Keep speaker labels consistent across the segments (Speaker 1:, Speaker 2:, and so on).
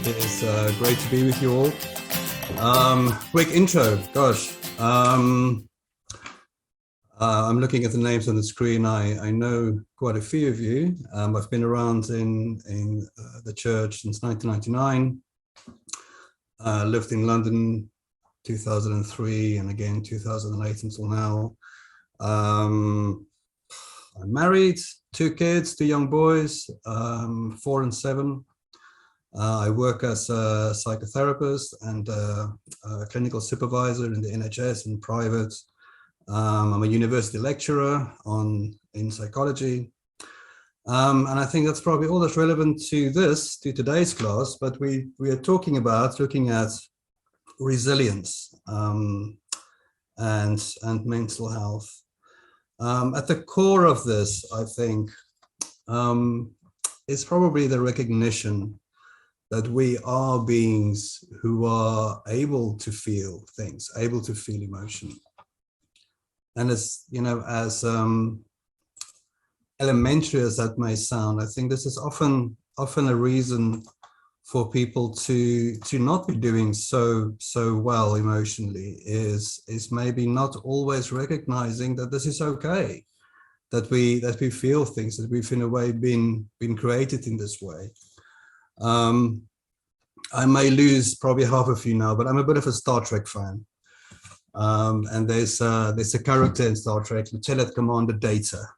Speaker 1: It is great to be with you all. Quick intro, gosh. I'm looking at the names on the screen. I know quite a few of you. I've been around in the church since 1999. Lived in London 2003 and again 2008 until now. I'm married, 2 kids, 2 young boys, 4 and 7. I work as a psychotherapist and a clinical supervisor in the NHS and private. I'm a university lecturer in psychology. And I think that's probably all that's relevant to today's class, but we are looking at resilience and mental health. At the core of this, I think, is probably the recognition that we are beings who are able to feel things, able to feel emotion. And as elementary as that may sound, I think this is often a reason for people to not be doing so well emotionally, is maybe not always recognizing that this is okay, that we feel things, that we've in a way been created in this way. I may lose probably half of you now, but I'm a bit of a Star Trek fan. And there's a character in Star Trek, Lieutenant Commander Data.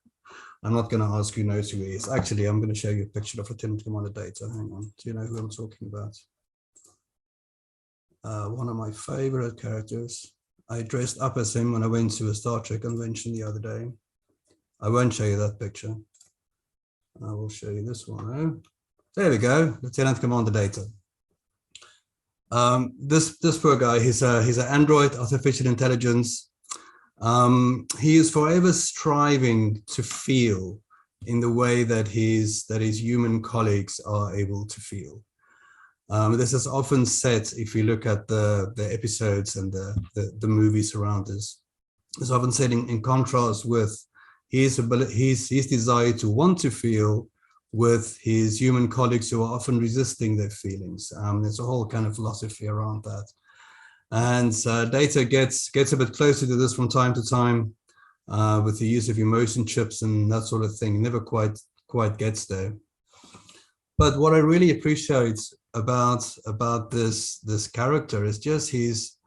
Speaker 1: I'm not going to ask who knows who he is. Actually, I'm going to show you a picture of Lieutenant Commander Data. Hang on. Do you know who I'm talking about? One of my favorite characters. I dressed up as him when I went to a Star Trek convention the other day. I won't show you that picture. I will show you this one. There we go, Lieutenant Commander Data. This poor guy, he's an android, artificial intelligence. He is forever striving to feel in the way that his human colleagues are able to feel. This is often said, if you look at the episodes and the movies around this, it's often said in contrast with his desire to want to feel with his human colleagues who are often resisting their feelings. There's a whole kind of philosophy around that. And Data gets a bit closer to this from time to time with the use of emotion chips and that sort of thing. It never quite gets there. But what I really appreciate about this character is just his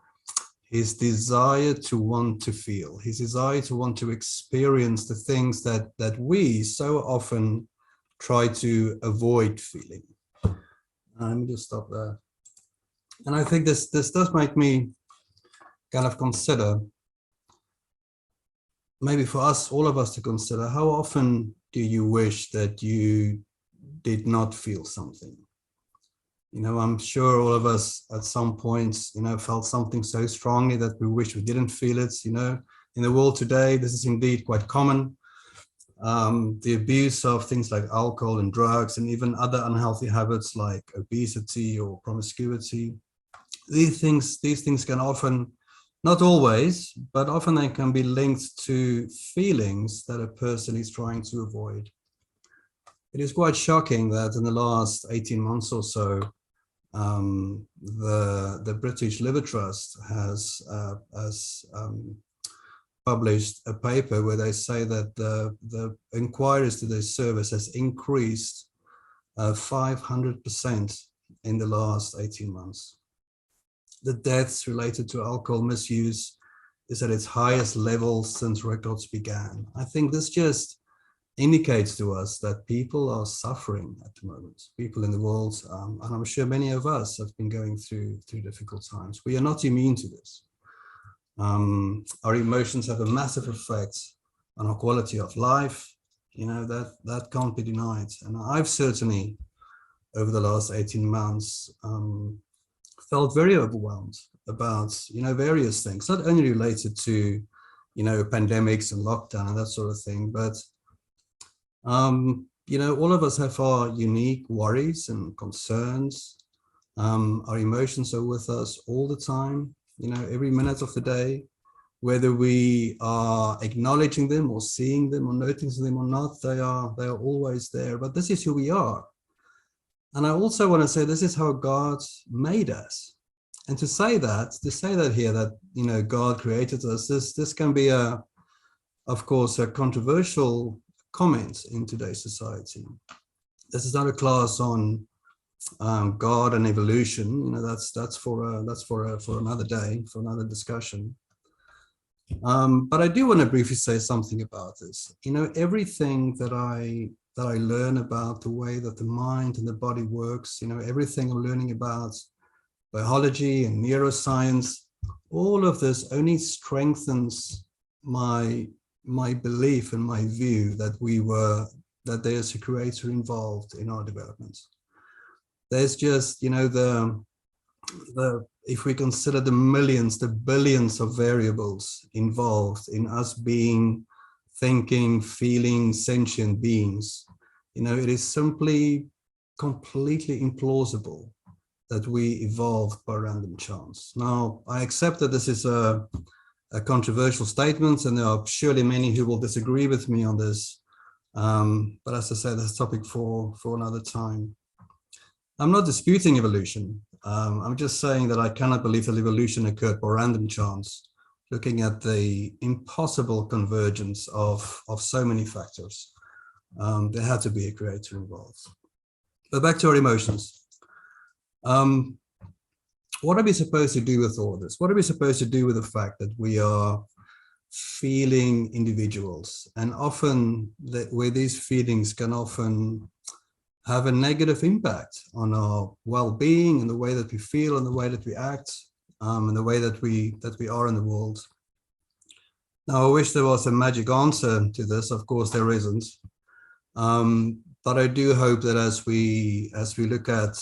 Speaker 1: desire to want to feel, his desire to want to experience the things that we so often try to avoid feeling. Let me just stop there. And I think this does make me kind of consider, maybe for us, all of us to consider, how often do you wish that you did not feel something? I'm sure all of us at some points, felt something so strongly that we wish we didn't feel it. In the world today, this is indeed quite common. The abuse of things like alcohol and drugs and even other unhealthy habits like obesity or promiscuity. These things can often, not always, but often they can be linked to feelings that a person is trying to avoid. It is quite shocking that in the last 18 months or so, the British Liver Trust has published a paper where they say that the inquiries to their service has increased 500% in the last 18 months. The deaths related to alcohol misuse is at its highest level since records began. I think this just indicates to us that people are suffering at the moment, people in the world, and I'm sure many of us have been going through difficult times. We are not immune to this. Our emotions have a massive effect on our quality of life. That can't be denied. And I've certainly, over the last 18 months, felt very overwhelmed about, various things, not only related to, pandemics and lockdown and that sort of thing, but, all of us have our unique worries and concerns. Our emotions are with us all the time. Every minute of the day, whether we are acknowledging them or seeing them or noticing them or not, they are always there. But this is who we are. And I also want to say this is how God made us. And to say that here, that, you know, God created us, this can be of course, a controversial comment in today's society. This is not a class on God and evolution. You know, that's for another day, for another discussion. But I do want to briefly say something about this. You know, everything that I learn about the way that the mind and the body works, you know, everything I'm learning about biology and neuroscience, all of this only strengthens my belief and my view that there's a creator involved in our development. There's just, you know, if we consider the millions, the billions of variables involved in us being thinking, feeling, sentient beings, you know, it is simply completely implausible that we evolved by random chance. Now, I accept that this is a controversial statement, and there are surely many who will disagree with me on this. But as I said, that's a topic for another time. I'm not disputing evolution. I'm just saying that I cannot believe that evolution occurred by random chance, looking at the impossible convergence of so many factors. There had to be a creator involved. But back to our emotions. What are we supposed to do with all of this? What are we supposed to do with the fact that we are feeling individuals, and often where these feelings can often have a negative impact on our well-being and the way that we feel and the way that we act, and the way that we are in the world? Now, I wish there was a magic answer to this. Of course, there isn't. But I do hope that as we look at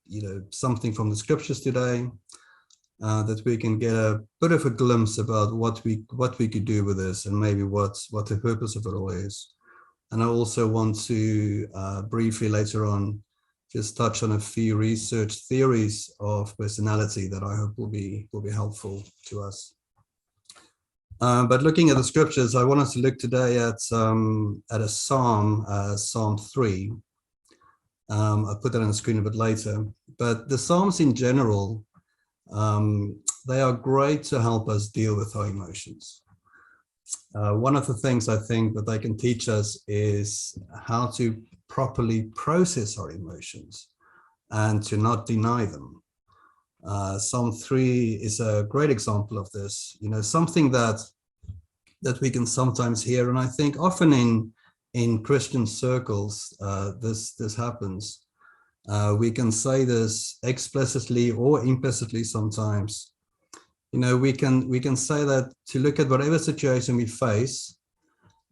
Speaker 1: you know, something from the scriptures today, that we can get a bit of a glimpse about what we could do with this, and maybe what the purpose of it all is. And I also want to briefly later on just touch on a few research theories of personality that I hope will be helpful to us. But looking at the scriptures, I want us to look today at a psalm, Psalm 3. I'll put that on the screen a bit later. But the Psalms in general, they are great to help us deal with our emotions. One of the things I think that they can teach us is how to properly process our emotions and to not deny them. Psalm 3 is a great example of this. You know, something that we can sometimes hear, and I think often in Christian circles, this happens. We can say this explicitly or implicitly sometimes. You know, we can say that to look at whatever situation we face,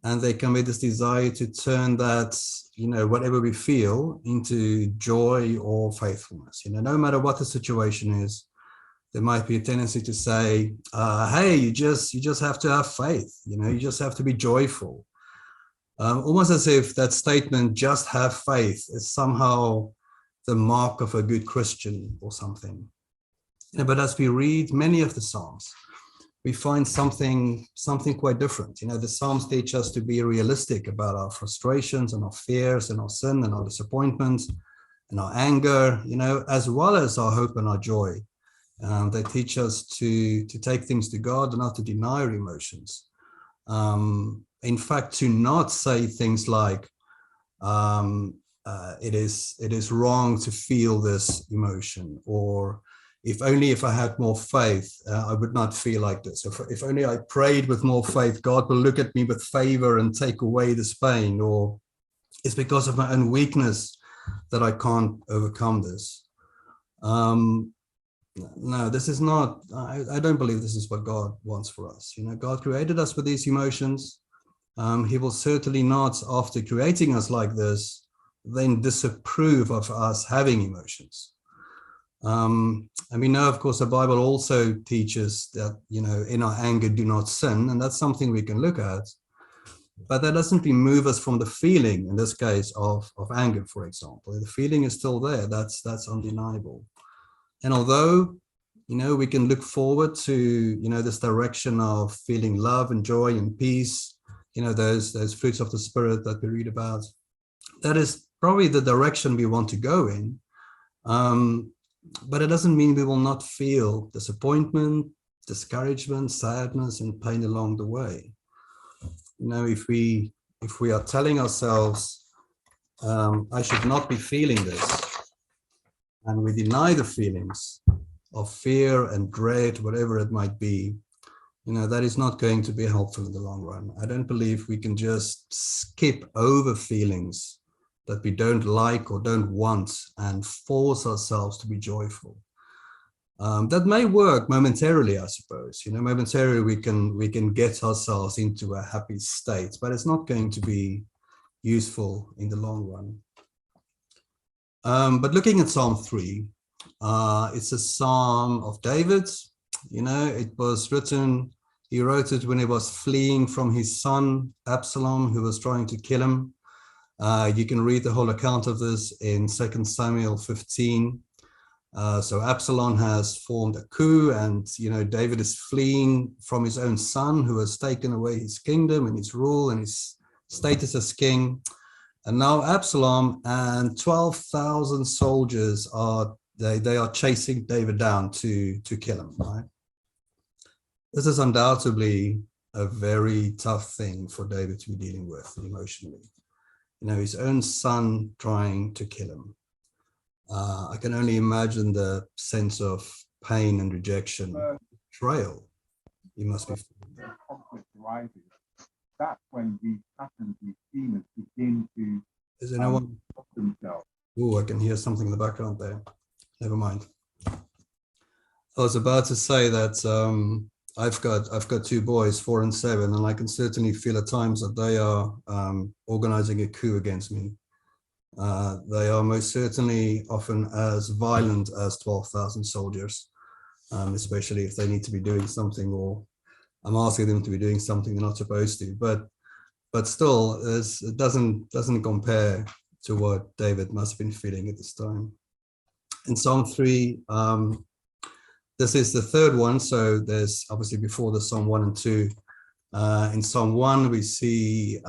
Speaker 1: and there can be this desire to turn that, you know, whatever we feel into joy or faithfulness. You know, no matter what the situation is, there might be a tendency to say, hey, you just have to have faith. You know, you just have to be joyful. Almost as if that statement, just have faith, is somehow the mark of a good Christian or something. You know, but as we read many of the Psalms, we find something quite different. You know, the Psalms teach us to be realistic about our frustrations and our fears and our sin and our disappointments and our anger, you know, as well as our hope and our joy. They teach us to take things to God and not to deny our emotions. In fact, to not say things like, it is wrong to feel this emotion, or if only if I had more faith, I would not feel like this. If only I prayed with more faith, God will look at me with favor and take away this pain, or it's because of my own weakness that I can't overcome this. No, this is not, I don't believe this is what God wants for us. You know, God created us with these emotions. He will certainly not, after creating us like this, then disapprove of us having emotions. And we know, of course, the Bible also teaches that, you know, in our anger, do not sin. And that's something we can look at. But that doesn't remove us from the feeling, in this case, of anger, for example. The feeling is still there. That's undeniable. And although, you know, we can look forward to, you know, this direction of feeling love and joy and peace, you know, those fruits of the Spirit that we read about, that is probably the direction we want to go in. But it doesn't mean we will not feel disappointment, discouragement, sadness, and pain along the way. You know, if we are telling ourselves, I should not be feeling this, and we deny the feelings of fear and dread, whatever it might be, you know, that is not going to be helpful in the long run. I don't believe we can just skip over feelings that we don't like or don't want and force ourselves to be joyful. That may work momentarily, I suppose. You know, momentarily we can get ourselves into a happy state, but it's not going to be useful in the long run. But looking at Psalm 3, it's a Psalm of David. You know, it was written, he wrote it when he was fleeing from his son, Absalom, who was trying to kill him. You can read the whole account of this in 2 Samuel 15. So Absalom has formed a coup, and, you know, David is fleeing from his own son, who has taken away his kingdom and his rule and his status as king. And now Absalom and 12,000 soldiers they are chasing David down to kill him, right? This is undoubtedly a very tough thing for David to be dealing with emotionally. You know, his own son trying to kill him. I can only imagine the sense of pain and rejection, betrayal he must be feeling.
Speaker 2: Conflict arises. That's when these patterns, these schemas begin to
Speaker 1: Is anyone?
Speaker 2: themselves.
Speaker 1: Oh, I can hear something in the background there. Never mind. I was about to say that I've got two boys, 4 and 7, and I can certainly feel at times that they are organizing a coup against me. They are most certainly often as violent as 12,000 soldiers, especially if they need to be doing something, or I'm asking them to be doing something they're not supposed to. But still, it doesn't compare to what David must have been feeling at this time. In Psalm 3, this is the third one, so there's obviously before the Psalm 1 and 2. In Psalm 1, we see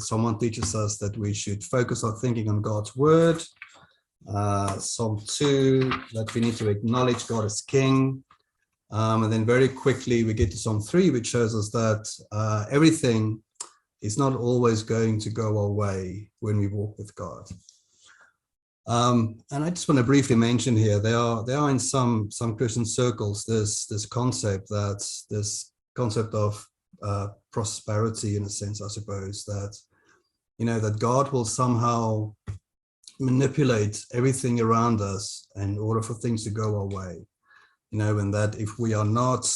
Speaker 1: Psalm 1 teaches us that we should focus our thinking on God's word. Psalm 2, that we need to acknowledge God as King. And then very quickly we get to Psalm 3, which shows us that everything is not always going to go our way when we walk with God. And I just want to briefly mention here, there are in some Christian circles this concept of prosperity, in a sense, I suppose, that, you know, that God will somehow manipulate everything around us in order for things to go our way, you know, and that if we are not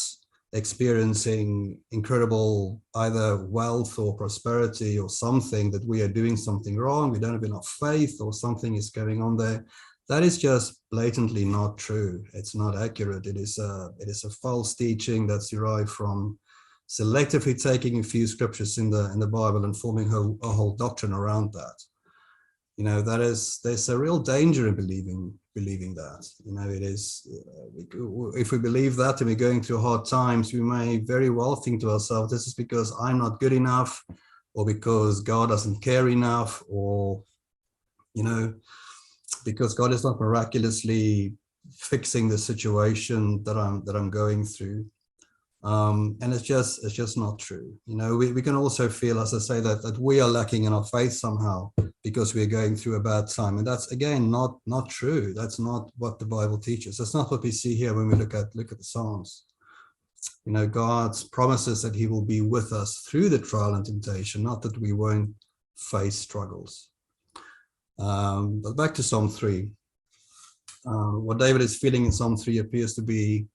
Speaker 1: experiencing incredible either wealth or prosperity or something, that we are doing something wrong, we don't have enough faith, or something is going on there. That is just blatantly not true. It's not accurate. It is a false teaching that's derived from selectively taking a few scriptures in the Bible and forming a whole doctrine around that. You know, there's a real danger in believing that. You know, it is, if we believe that and we're going through hard times, we may very well think to ourselves, this is because I'm not good enough, or because God doesn't care enough, or, you know, because God is not miraculously fixing the situation that I'm going through. And it's just not true. You know, we can also feel, as I say, that we are lacking in our faith somehow because we're going through a bad time. And that's, again, not true. That's not what the Bible teaches. That's not what we see here when we look at the Psalms. You know, God's promises that he will be with us through the trial and temptation, not that we won't face struggles. But back to Psalm 3. What David is feeling in Psalm 3 appears to be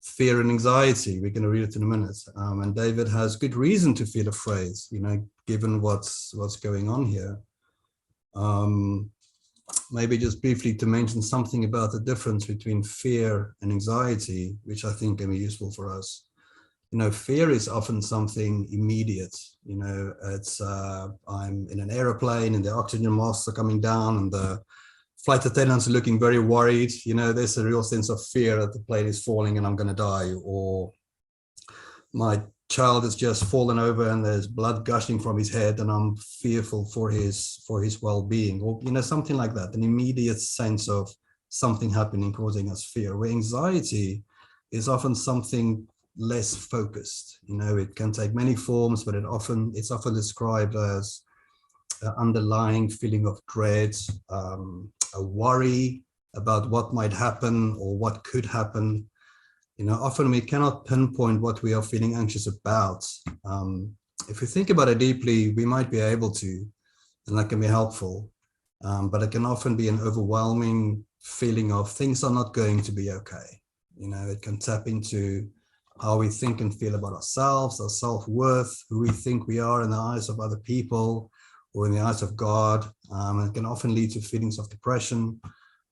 Speaker 1: fear and anxiety. We're going to read it in a minute. And David has good reason to feel afraid, you know, given what's going on here. Maybe just briefly to mention something about the difference between fear and anxiety, which I think can be useful for us. You know, fear is often something immediate. You know, it's I'm in an airplane and the oxygen masks are coming down and the flight attendants are looking very worried. You know, there's a real sense of fear that the plane is falling and I'm going to die, or my child has just fallen over and there's blood gushing from his head, and I'm fearful for his well-being, or something like that. An immediate sense of something happening causing us fear. Where anxiety is often something less focused. It can take many forms, but it's often described as an underlying feeling of dread, a worry about what might happen or what could happen. Often we cannot pinpoint what we are feeling anxious about. If we think about it deeply, we might be able to, and that can be helpful. But it can often be an overwhelming feeling of things are not going to be okay. It can tap into how we think and feel about ourselves, our self-worth, who we think we are in the eyes of other people or in the eyes of God. It can often lead to feelings of depression,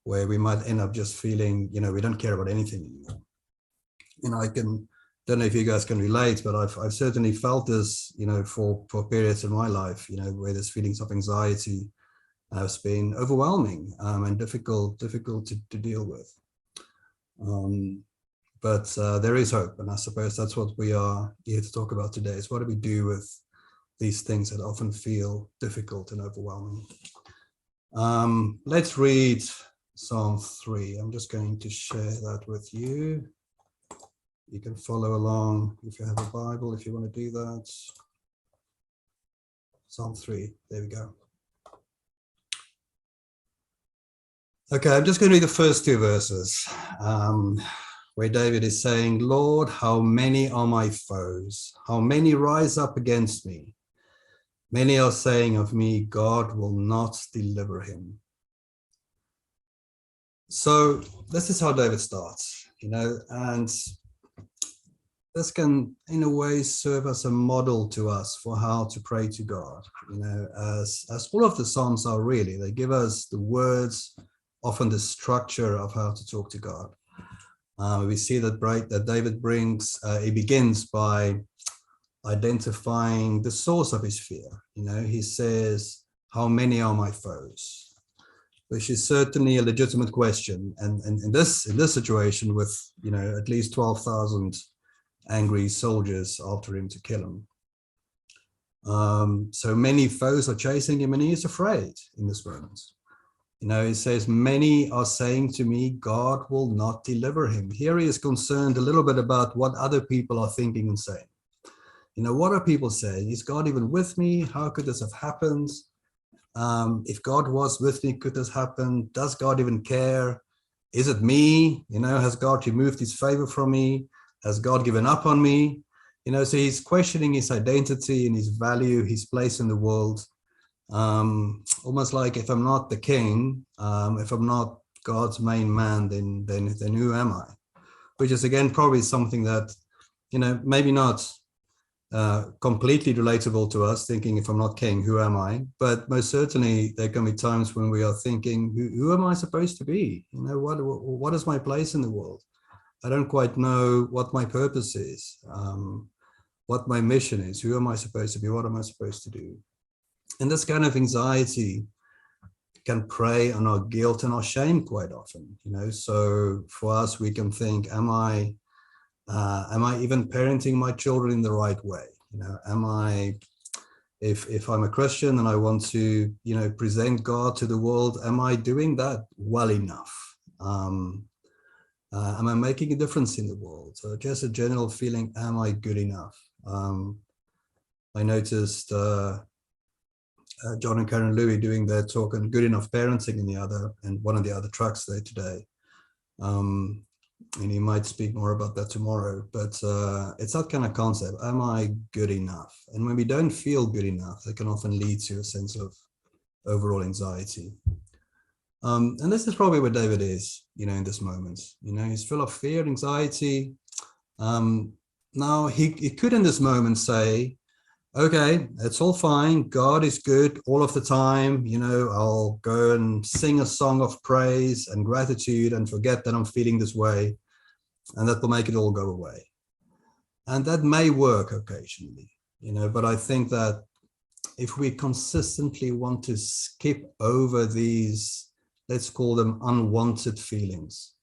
Speaker 1: where we might end up just feeling, we don't care about anything anymore. I don't know if you guys can relate, but I've certainly felt this, for periods in my life, where there's feelings of anxiety has been overwhelming and difficult to deal with. But there is hope, and I suppose that's what we are here to talk about today, is what do we do with these things that often feel difficult and overwhelming. Let's read Psalm 3. I'm just going to share that with you. You can follow along if you have a Bible, if you want to do that. Psalm 3, there we go. Okay, I'm just going to read the first two verses, where David is saying, Lord, how many are my foes? How many rise up against me? Many are saying of me, God will not deliver him. So this is how David starts, and this can, in a way, serve as a model to us for how to pray to God, as all of the Psalms are really. They give us the words, often the structure of how to talk to God. We see that David he begins by identifying the source of his fear. He says, how many are my foes? Which is certainly a legitimate question. And in this situation with, at least 12,000 angry soldiers after him to kill him. So many foes are chasing him and he is afraid in this moment. He says, many are saying to me, God will not deliver him. Here he is concerned a little bit about what other people are thinking and saying. What are people saying? Is God even with me? How could this have happened? If God was with me, could this happen? Does God even care? Is it me? Has God removed his favor from me? Has God given up on me? So he's questioning his identity and his value, his place in the world. Almost like, if I'm not the king, if I'm not God's main man, then who am I? Which is, again, probably something that, maybe not completely relatable to us, thinking, if I'm not king, who am I? But most certainly there can be times when we are thinking, who am I supposed to be? What is my place in the world? I don't quite know what my purpose is, what my mission is. Who am I supposed to be? What am I supposed to do? And this kind of anxiety can prey on our guilt and our shame quite often. So for us, we can think, am I even parenting my children in the right way? Am I, if I'm a Christian and I want to, present God to the world, am I doing that well enough? Am I making a difference in the world? So just a general feeling, am I good enough? I noticed John and Karen Louis doing their talk on good enough parenting in one of the other tracks there today. And he might speak more about that tomorrow, but it's that kind of concept. Am I good enough? And when we don't feel good enough, that can often lead to a sense of overall anxiety. And this is probably where David is, in this moment. He's full of fear, anxiety. Now he could in this moment say, okay, it's all fine. God is good all of the time. I'll go and sing a song of praise and gratitude and forget that I'm feeling this way, and that will make it all go away. And that may work occasionally, but I think that if we consistently want to skip over these, let's call them unwanted feelings,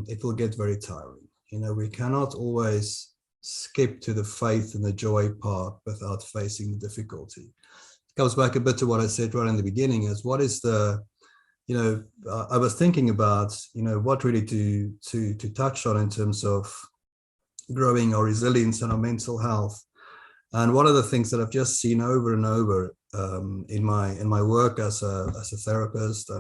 Speaker 1: it will get very tiring. We cannot always skip to the faith and the joy part without facing the difficulty. It comes back a bit to what I said right in the beginning, is what is the, I was thinking about, what really to touch on in terms of growing our resilience and our mental health. And one of the things that I've just seen over and over in my work as a therapist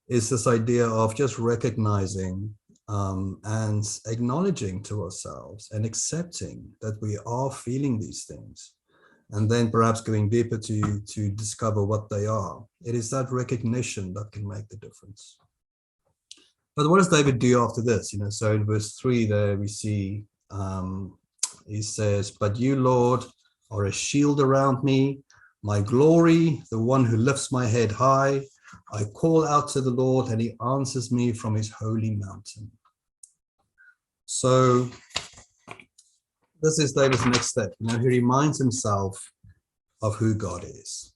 Speaker 1: is this idea of just recognizing and acknowledging to ourselves and accepting that we are feeling these things, and then perhaps going deeper to discover what they are. It is that recognition that can make the difference. But what does David do after this? So in verse 3 there we see, he says, "But you, Lord, are a shield around me, my glory, the one who lifts my head high. I call out to the Lord, and he answers me from his holy mountain." So this is David's next step. He reminds himself of who God is.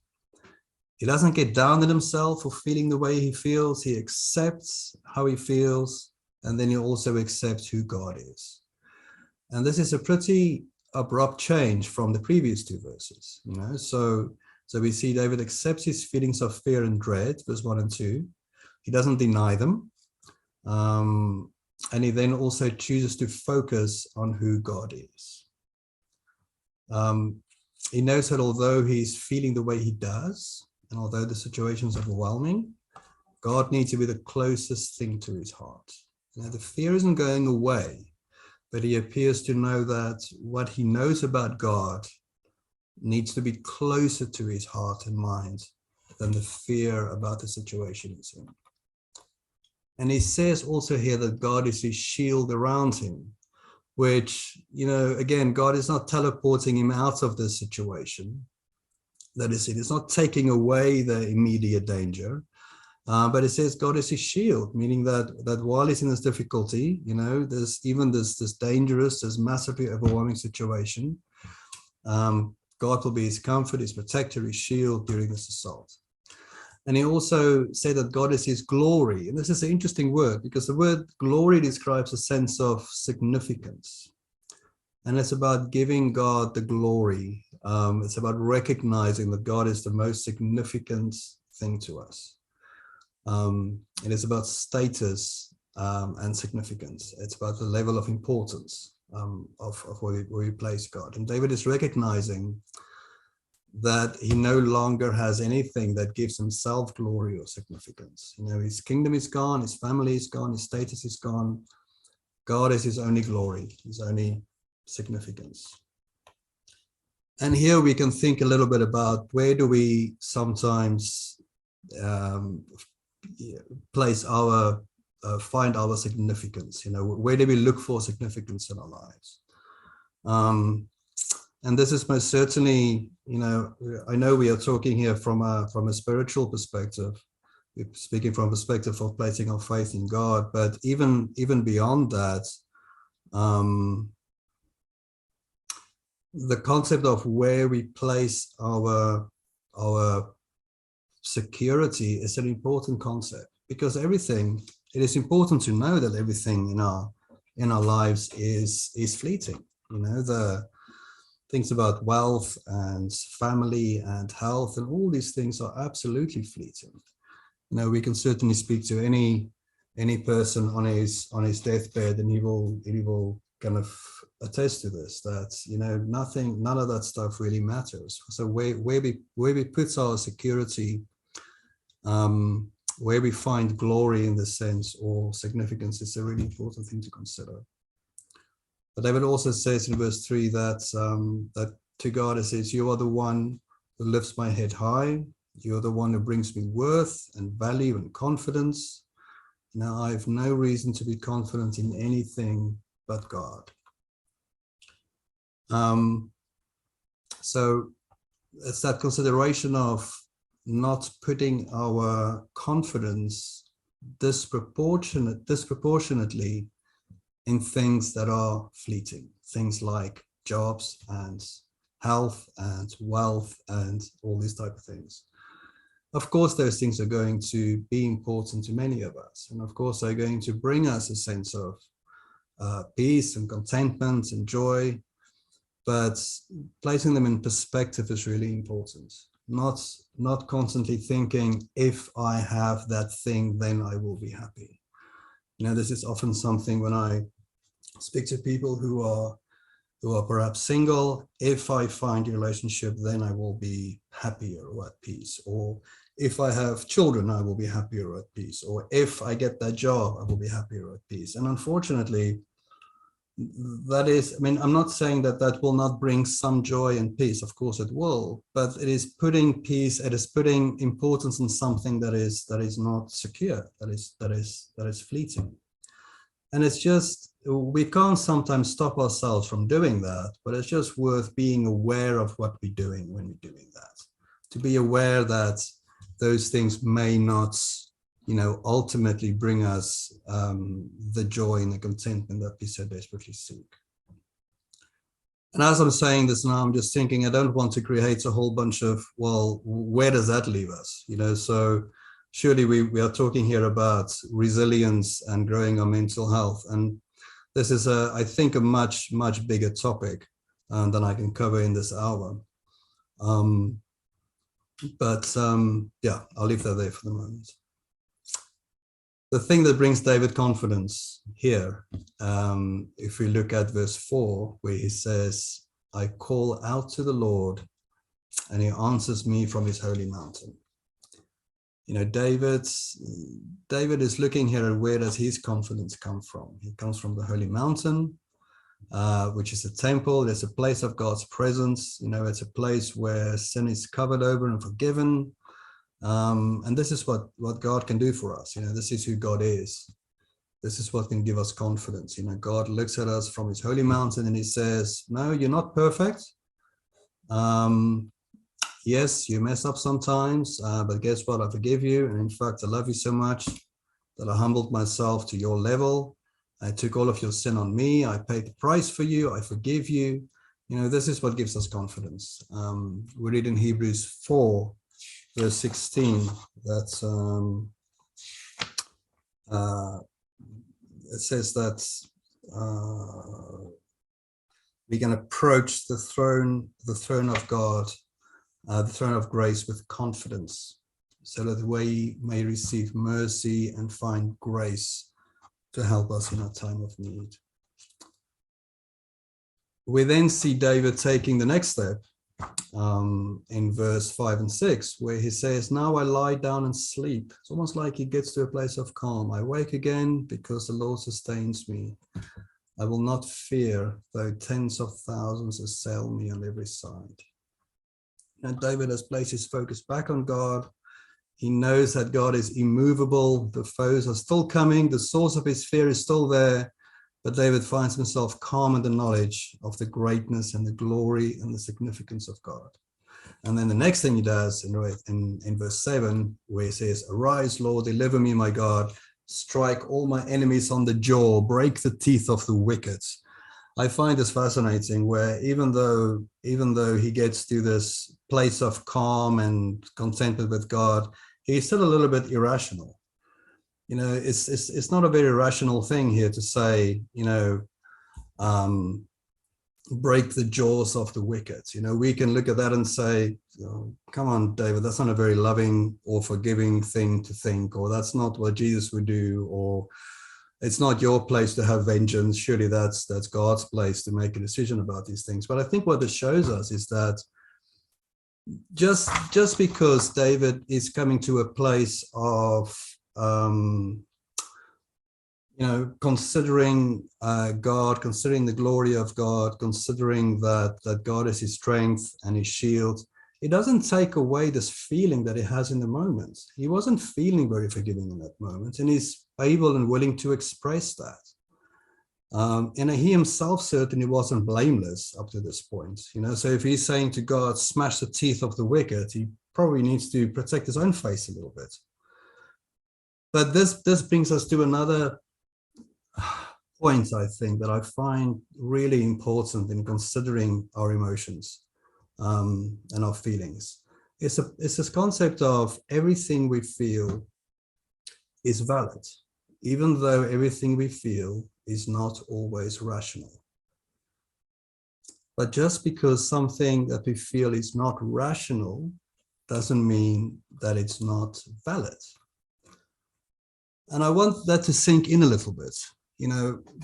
Speaker 1: He doesn't get down on himself for feeling the way he feels. He accepts how he feels, and then he also accepts who God is. And this is a pretty abrupt change from the previous two verses. So we see David accepts his feelings of fear and dread, verse 1 and 2. He doesn't deny them. And he then also chooses to focus on who God is. He knows that although he's feeling the way he does, and although the situation is overwhelming, God needs to be the closest thing to his heart. The fear isn't going away, but he appears to know that what he knows about God needs to be closer to his heart and mind than the fear about the situation he's in. And he says also here that God is his shield around him, which, again, God is not teleporting him out of this situation. That is, it is not taking away the immediate danger. But it says God is his shield, meaning that while he's in this difficulty, there's even this dangerous, this massively overwhelming situation, God will be his comfort, his protector, his shield during this assault. And he also said that God is his glory. And this is an interesting word, because the word glory describes a sense of significance. And it's about giving God the glory. It's about recognizing that God is the most significant thing to us. It is about status and significance. It's about the level of importance of where we place God. And David is recognizing that he no longer has anything that gives himself glory or significance. His kingdom is gone, his family is gone, his status is gone. God is his only glory, his only significance. And here we can think a little bit about where do we sometimes place our find our significance. Where do we look for significance in our lives? And this is most certainly, I know we are talking here from a spiritual perspective. We're speaking from a perspective of placing our faith in God, but even beyond that, the concept of where we place our security is an important concept, because it is important to know that everything in our lives is fleeting. The things about wealth and family and health and all these things are absolutely fleeting. We can certainly speak to any person on his deathbed, and he will kind of attest to this, that none of that stuff really matters. So where we put our security, where we find glory in this sense or significance, is a really important thing to consider. But David also says in verse 3 that to God it says, "You are the one who lifts my head high. You are the one who brings me worth and value and confidence. Now I have no reason to be confident in anything but God." So it's that consideration of not putting our confidence disproportionately in things that are fleeting, things like jobs and health and wealth and all these type of things. Of course, those things are going to be important to many of us, and of course they're going to bring us a sense of peace and contentment and joy, but placing them in perspective is really important. Not constantly thinking, if I have that thing, then I will be happy. This is often something when I speak to people who are perhaps single. If I find a relationship, then I will be happier or at peace. Or if I have children, I will be happier or at peace. Or if I get that job, I will be happier or at peace. And unfortunately, that is, I'm not saying that will not bring some joy and peace. Of course it will, but it is putting peace, it is putting importance in something that is not secure, that is fleeting. And it's just, we can't sometimes stop ourselves from doing that, but it's just worth being aware of what we're doing when we're doing that. To be aware that those things may not, ultimately bring us the joy and the contentment that we so desperately seek. And as I'm saying this now, I'm just thinking, I don't want to create a whole bunch of, well, where does that leave us? So surely we are talking here about resilience and growing our mental health. And this is, I think, a much, much bigger topic than I can cover in this hour. Yeah, I'll leave that there for the moment. The thing that brings David confidence here, if we look at verse 4, where he says, I call out to the Lord and he answers me from his holy mountain. David is looking here at where does his confidence come from? He comes from the holy mountain, which is a temple. It's a place of God's presence. It's a place where sin is covered over and forgiven. And this is what God can do for us. This is who God is. This is what can give us confidence. God looks at us from his holy mountain and he says, no, you're not perfect. Yes, you mess up sometimes, but guess what? I forgive you. And in fact, I love you so much that I humbled myself to your level. I took all of your sin on me. I paid the price for you. I forgive you. This is what gives us confidence. We read in Hebrews 4, verse 16, that it says that we can approach the throne of God, the throne of grace with confidence, so that we may receive mercy and find grace to help us in our time of need. We then see David taking the next step in verse 5 and 6, where he says, now I lie down and sleep. It's almost like he gets to a place of calm. I wake again because the Lord sustains me. I will not fear, though tens of thousands assail me on every side. And David has placed his focus back on God. He knows that God is immovable. The foes are still coming. The source of his fear is still there. But David finds himself calm in the knowledge of the greatness and the glory and the significance of God. And then the next thing he does in verse 7, where he says, arise, Lord, deliver me, my God. Strike all my enemies on the jaw. Break the teeth of the wicked. I find this fascinating, where even though he gets to this place of calm and contentment with God, he's still a little bit irrational. It's not a very rational thing here to say, break the jaws of the wicked. We can look at that and say, come on, David, that's not a very loving or forgiving thing to think, or that's not what Jesus would do, or it's not your place to have vengeance. Surely that's God's place to make a decision about these things. But I think what this shows us is that just because David is coming to a place of considering God, considering the glory of God, considering that God is his strength and his shield, it doesn't take away this feeling that he has in the moment. He wasn't feeling very forgiving in that moment, and he's able and willing to express that. And he himself certainly wasn't blameless up to this point. So if he's saying to God, smash the teeth of the wicked, he probably needs to protect his own face a little bit. But this brings us to another point, I think, that I find really important in considering our emotions and our feelings. It's this concept of everything we feel is valid, even though everything we feel is not always rational. But just because something that we feel is not rational doesn't mean that it's not valid. And I want that to sink in a little bit,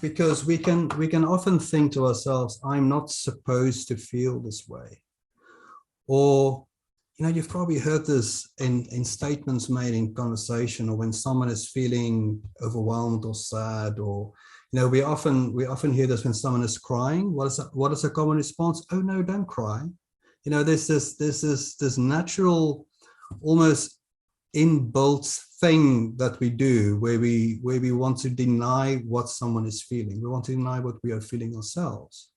Speaker 1: because we can often think to ourselves, I'm not supposed to feel this way. Or, you've probably heard this in statements made in conversation, or when someone is feeling overwhelmed or sad, or, we often hear this when someone is crying. What is a common response? Oh no, don't cry. There's this natural, almost inbuilt thing that we do where we want to deny what someone is feeling. We want to deny what we are feeling ourselves.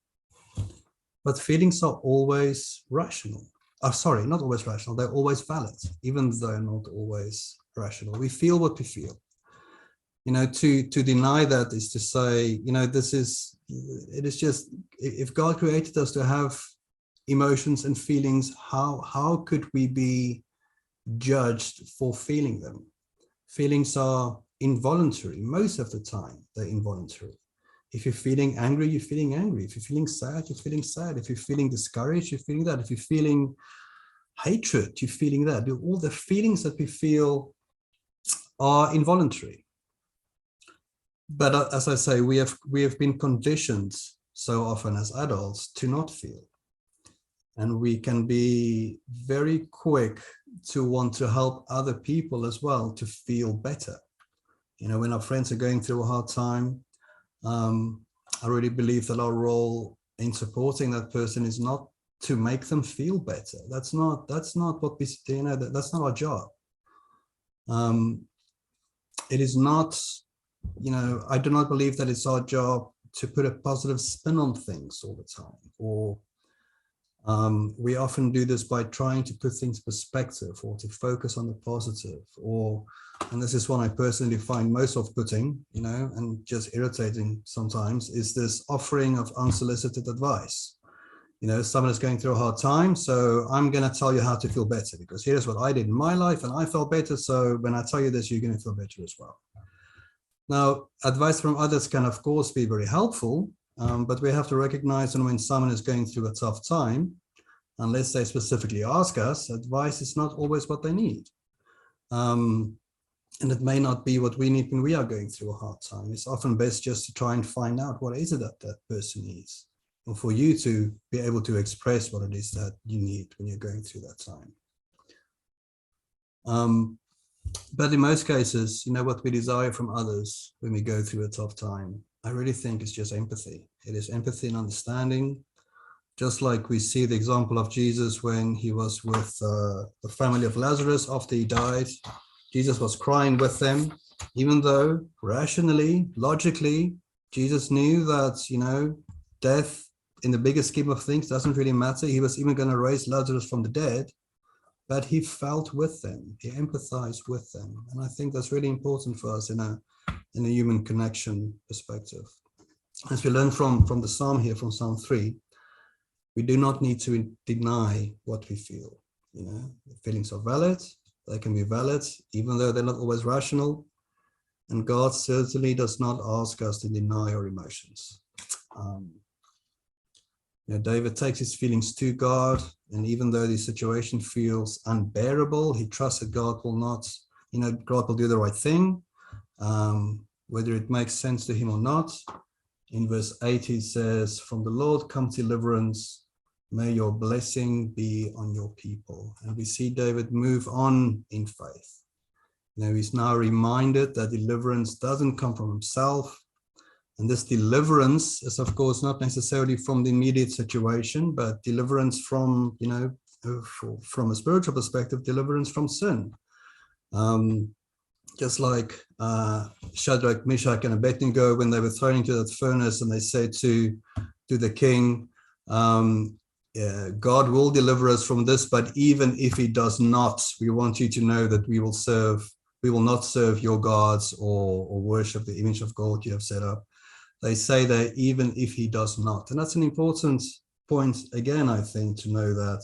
Speaker 1: But feelings are always rational. Sorry, not always rational. They're always valid, even though they're not always rational. We feel what we feel. To deny that is to say, it is just, if God created us to have emotions and feelings, how could we be judged for feeling them? Feelings are involuntary. Most of the time, they're involuntary. If you're feeling angry, you're feeling angry. If you're feeling sad, you're feeling sad. If you're feeling discouraged, you're feeling that. If you're feeling hatred, you're feeling that. All the feelings that we feel are involuntary. But as I say, we have been conditioned so often as adults to not feel. And we can be very quick to want to help other people as well to feel better. When our friends are going through a hard time, I really believe that our role in supporting that person is not to make them feel better. That's not what we, that's not our job. It is not, I do not believe that it's our job to put a positive spin on things all the time, or we often do this by trying to put things in perspective, or to focus on the positive, and this is one I personally find most off-putting, and just irritating sometimes, is this offering of unsolicited advice. Someone is going through a hard time, so I'm going to tell you how to feel better, because here's what I did in my life and I felt better, so when I tell you this, you're going to feel better as well. Now, advice from others can, of course, be very helpful, but we have to recognize that when someone is going through a tough time, unless they specifically ask us, advice is not always what they need. And it may not be what we need when we are going through a hard time. It's often best just to try and find out what is it that person needs, or for you to be able to express what it is that you need when you're going through that time. But in most cases, what we desire from others when we go through a tough time, I really think it's just empathy. It is empathy and understanding. Just like we see the example of Jesus when he was with the family of Lazarus after he died. Jesus was crying with them, even though rationally, logically, Jesus knew that, death in the bigger scheme of things doesn't really matter. He was even going to raise Lazarus from the dead, but he felt with them. He empathized with them. And I think that's really important for us in a human connection perspective. As we learn from the Psalm here, from Psalm 3, we do not need to deny what we feel. The feelings are valid. They can be valid, even though they're not always rational. And God certainly does not ask us to deny our emotions. David takes his feelings to God, and even though the situation feels unbearable, he trusts that God will not, God will do the right thing, whether it makes sense to him or not. In verse 8, he says, "From the Lord comes deliverance. May your blessing be on your people." And we see David move on in faith. He's now reminded that deliverance doesn't come from himself. And this deliverance is, of course, not necessarily from the immediate situation, but deliverance from, from a spiritual perspective, deliverance from sin. Just like Shadrach, Meshach, and Abednego, when they were thrown into that furnace, and they said to the king, God will deliver us from this, but even if he does not, we want you to know that we will not serve your gods or worship the image of gold you have set up. They say that even if he does not. And that's an important point, again, I think, to know that,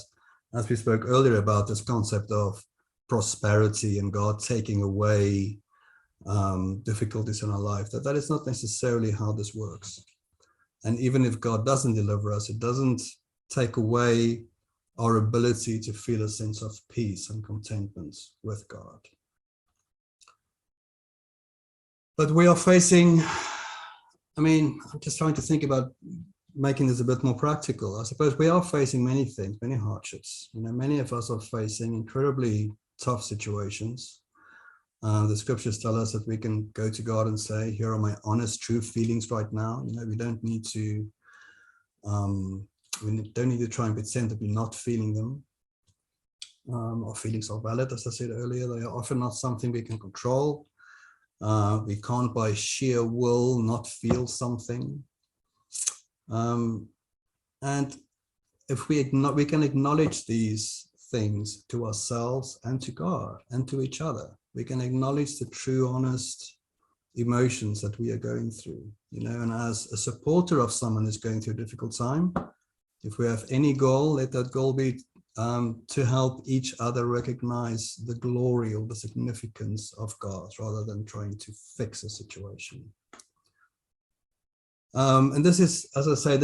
Speaker 1: as we spoke earlier about this concept of prosperity and God taking away difficulties in our life, that is not necessarily how this works. And even if God doesn't deliver us, it doesn't take away our ability to feel a sense of peace and contentment with God. But we are facing, I'm just trying to think about making this a bit more practical. I suppose we are facing many things, many hardships. Many of us are facing incredibly tough situations. The scriptures tell us that we can go to God and say, here are my honest, true feelings right now. We don't need to try and pretend that we're not feeling them. Our feelings are valid, as I said earlier. They are often not something we can control. We can't by sheer will not feel something. And if we can acknowledge these things to ourselves and to God and to each other, we can acknowledge the true, honest emotions that we are going through, and as a supporter of someone who's going through a difficult time, if we have any goal, let that goal be to help each other recognize the glory or the significance of God rather than trying to fix a situation. And this is, as I say,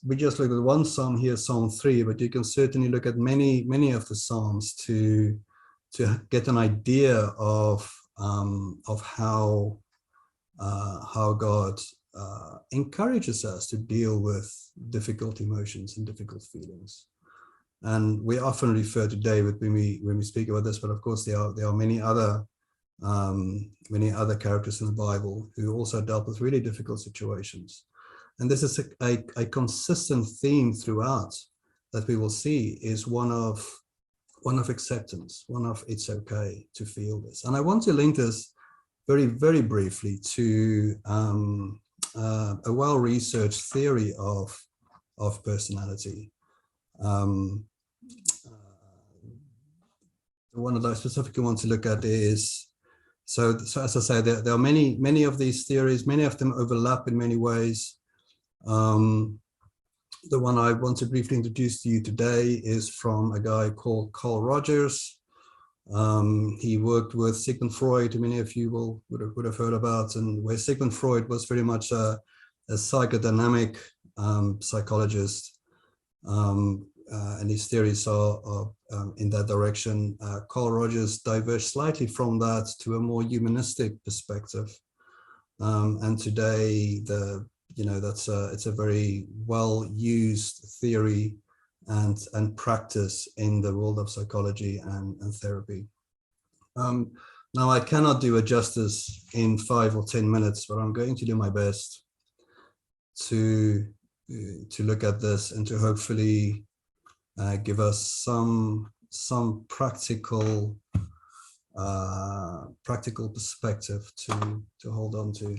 Speaker 1: we just looked at one Psalm here, Psalm 3, but you can certainly look at many of the Psalms to get an idea of how God encourages us to deal with difficult emotions and difficult feelings. And we often refer to David when we speak about this, but of course there are many other characters in the Bible who also dealt with really difficult situations. And this is a consistent theme throughout that we will see is one of acceptance, one of it's okay to feel this. And I want to link this very, very briefly to a well-researched theory of personality. The one that I specifically want to look at is, so as I say, there are many of these theories, many of them overlap in many ways. The one I want to briefly introduce to you today is from a guy called Charl Rogers. He worked with Sigmund Freud, who many of you would have heard about, and where Sigmund Freud was very much a psychodynamic psychologist, and his theories are in that direction. Charl Rogers diverged slightly from that to a more humanistic perspective, and today it's a very well used theory and practice in the world of psychology and therapy. Now, I cannot do it justice in 5 or 10 minutes, but I'm going to do my best to look at this and to hopefully give us some practical perspective to hold on to.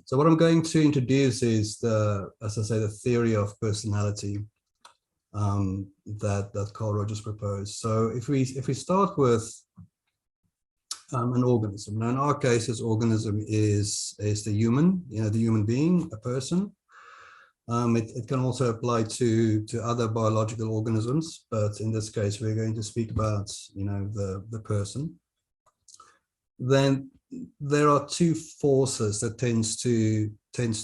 Speaker 1: So what I'm going to introduce is as I say, the theory of personality that Charl Rogers proposed. So if we start with an organism, now in our case, this organism is the human, the human being, a person. It can also apply to other biological organisms, but in this case, we're going to speak about the person. Then there are two forces that tends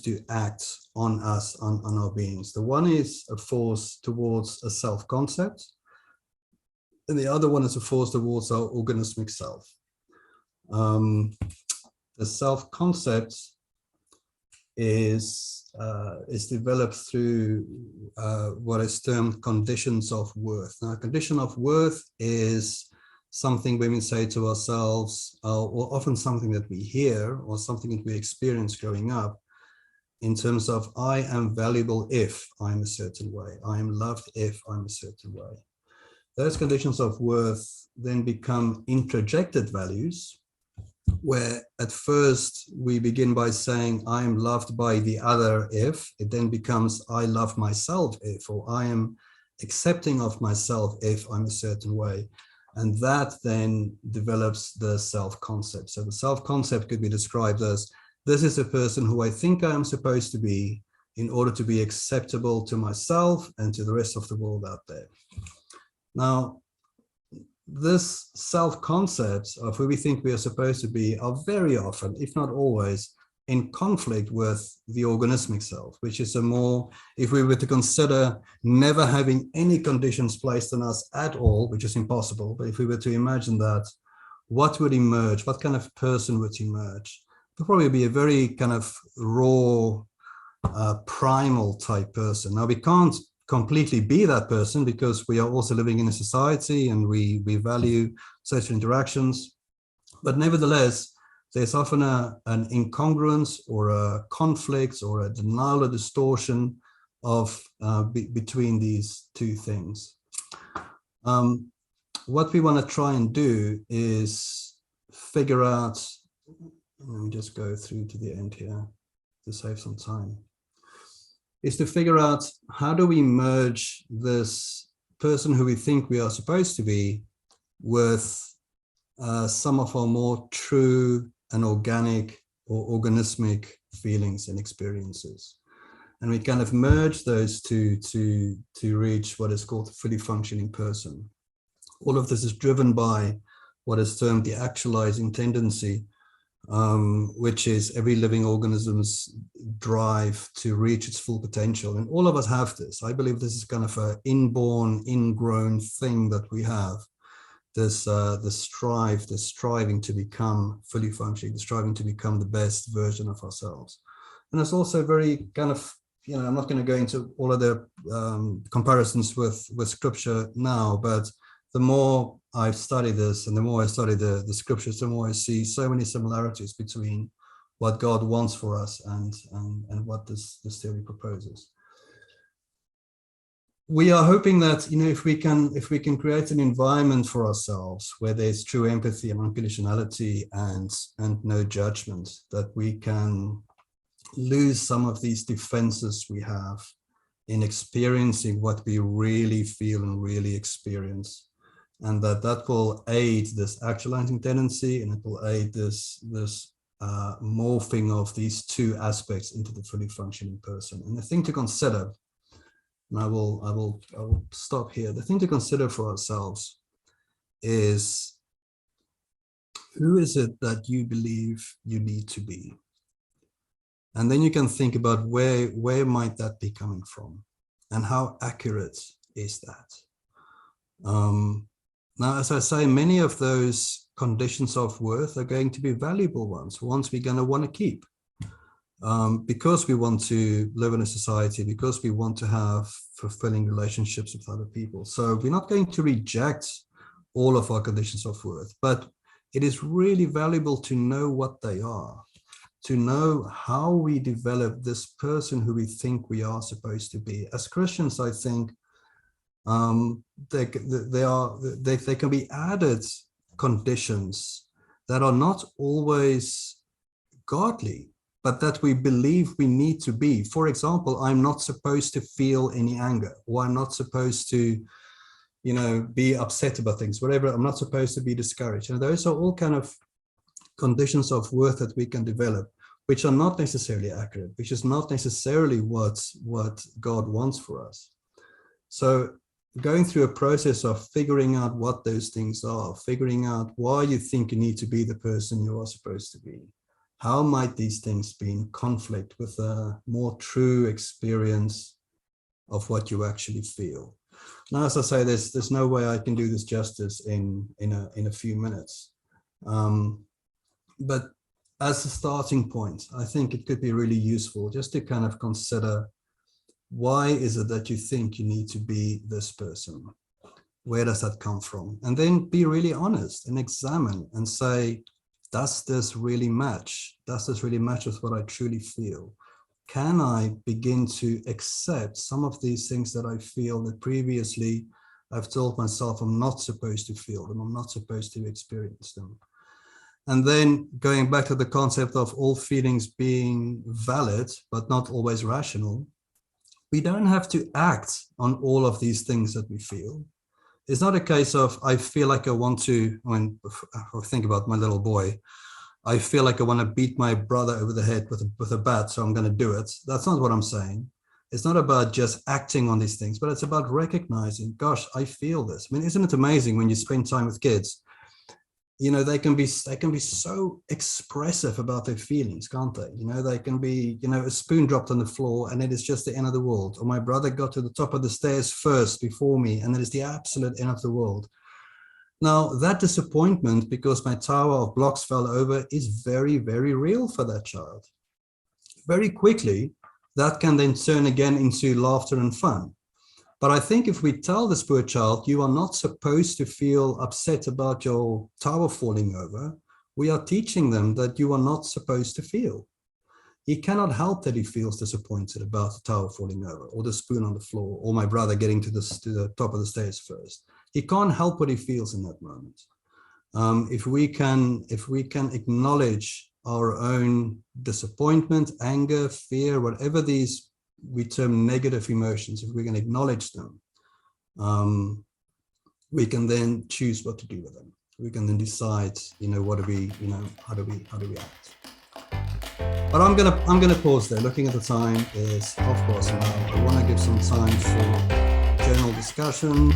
Speaker 1: to act on us, on our beings. The one is a force towards a self-concept, and the other one is a force towards our organismic self. The self-concept is developed through what is termed conditions of worth. Now, a condition of worth is something women say to ourselves, or often something that we hear or something that we experience growing up, in terms of I am valuable if I'm a certain way, I am loved if I'm a certain way. Those conditions of worth then become introjected values, where at first we begin by saying I am loved by the other if, it then becomes I love myself if, or I am accepting of myself if I'm a certain way. And that then develops the self-concept. So the self-concept could be described as, this is a person who I think I am supposed to be in order to be acceptable to myself and to the rest of the world out there. Now, this self-concepts of who we think we are supposed to be are very often, if not always, in conflict with the organismic self, which is a more, if we were to consider never having any conditions placed on us at all, which is impossible, but if we were to imagine that, what would emerge? What kind of person would emerge? It would probably be a very kind of raw, primal type person. Now, we can't completely be that person because we are also living in a society and we value social interactions. But nevertheless, there's often an incongruence or a conflict or a denial or distortion of between these two things. What we want to try and do is figure out, let me just go through to the end here to save some time, is to figure out how do we merge this person who we think we are supposed to be with some of our more true and organic or organismic feelings and experiences. And we kind of merge those two to reach what is called a fully functioning person. All of this is driven by what is termed the actualizing tendency, which is every living organism's drive to reach its full potential. And all of us have this. I believe this is kind of an inborn, ingrown thing that we have. This striving to become fully functioning, the striving to become the best version of ourselves. And it's also very kind of, I'm not going to go into all of the comparisons with scripture now, but the more I've studied this and the more I study the scriptures, the more I see so many similarities between what God wants for us and what this theory proposes. We are hoping that, if we can create an environment for ourselves where there's true empathy and unconditionality and no judgment, that we can lose some of these defenses we have in experiencing what we really feel and really experience, and that will aid this actualizing tendency, and it will aid this morphing of these two aspects into the fully functioning person. And the thing to consider, and I will stop here. The thing to consider for ourselves is, who is it that you believe you need to be? And then you can think about where might that be coming from, and how accurate is that? Now, as I say, many of those conditions of worth are going to be valuable ones we're going to want to keep. Because we want to live in a society, because we want to have fulfilling relationships with other people. So we're not going to reject all of our conditions of worth, but it is really valuable to know what they are, to know how we develop this person who we think we are supposed to be. As Christians, I think they can be added conditions that are not always godly, but that we believe we need to be. For example, I'm not supposed to feel any anger, or I'm not supposed to, be upset about things, whatever. I'm not supposed to be discouraged. And those are all kind of conditions of worth that we can develop, which are not necessarily accurate, which is not necessarily what God wants for us. So going through a process of figuring out what those things are, figuring out why you think you need to be the person you are supposed to be. How might these things be in conflict with a more true experience of what you actually feel? Now, as I say, there's no way I can do this justice in a few minutes. But as a starting point, I think it could be really useful just to kind of consider, why is it that you think you need to be this person? Where does that come from? And then be really honest and examine and say, does this really match? Does this really match with what I truly feel? Can I begin to accept some of these things that I feel that previously I've told myself I'm not supposed to feel them, I'm not supposed to experience them? And then going back to the concept of all feelings being valid, but not always rational, we don't have to act on all of these things that we feel. It's not a case of, I feel like I want to, when I think about my little boy, I feel like I want to beat my brother over the head with a bat, so I'm going to do it. That's not what I'm saying. It's not about just acting on these things, but it's about recognizing, gosh, I feel this. I mean, isn't it amazing when you spend time with kids? You know, they can be so expressive about their feelings, can't they? You know, they can be, you know, a spoon dropped on the floor and it is just the end of the world. Or my brother got to the top of the stairs first before me, and it is the absolute end of the world. Now, that disappointment because my tower of blocks fell over is very, very real for that child. Very quickly, that can then turn again into laughter and fun. But I think if we tell this poor child, you are not supposed to feel upset about your tower falling over, we are teaching them that you are not supposed to feel. He cannot help that he feels disappointed about the tower falling over, or the spoon on the floor, or my brother getting to the top of the stairs first. He can't help what he feels in that moment. If we can acknowledge our own disappointment, anger, fear, whatever these we term negative emotions, if we can acknowledge them, we can then choose what to do with them. We can then decide, you know, what do we, you know, how do we act. But I'm gonna pause there. Looking at the time is 12:30 now. I want to give some time for general discussion.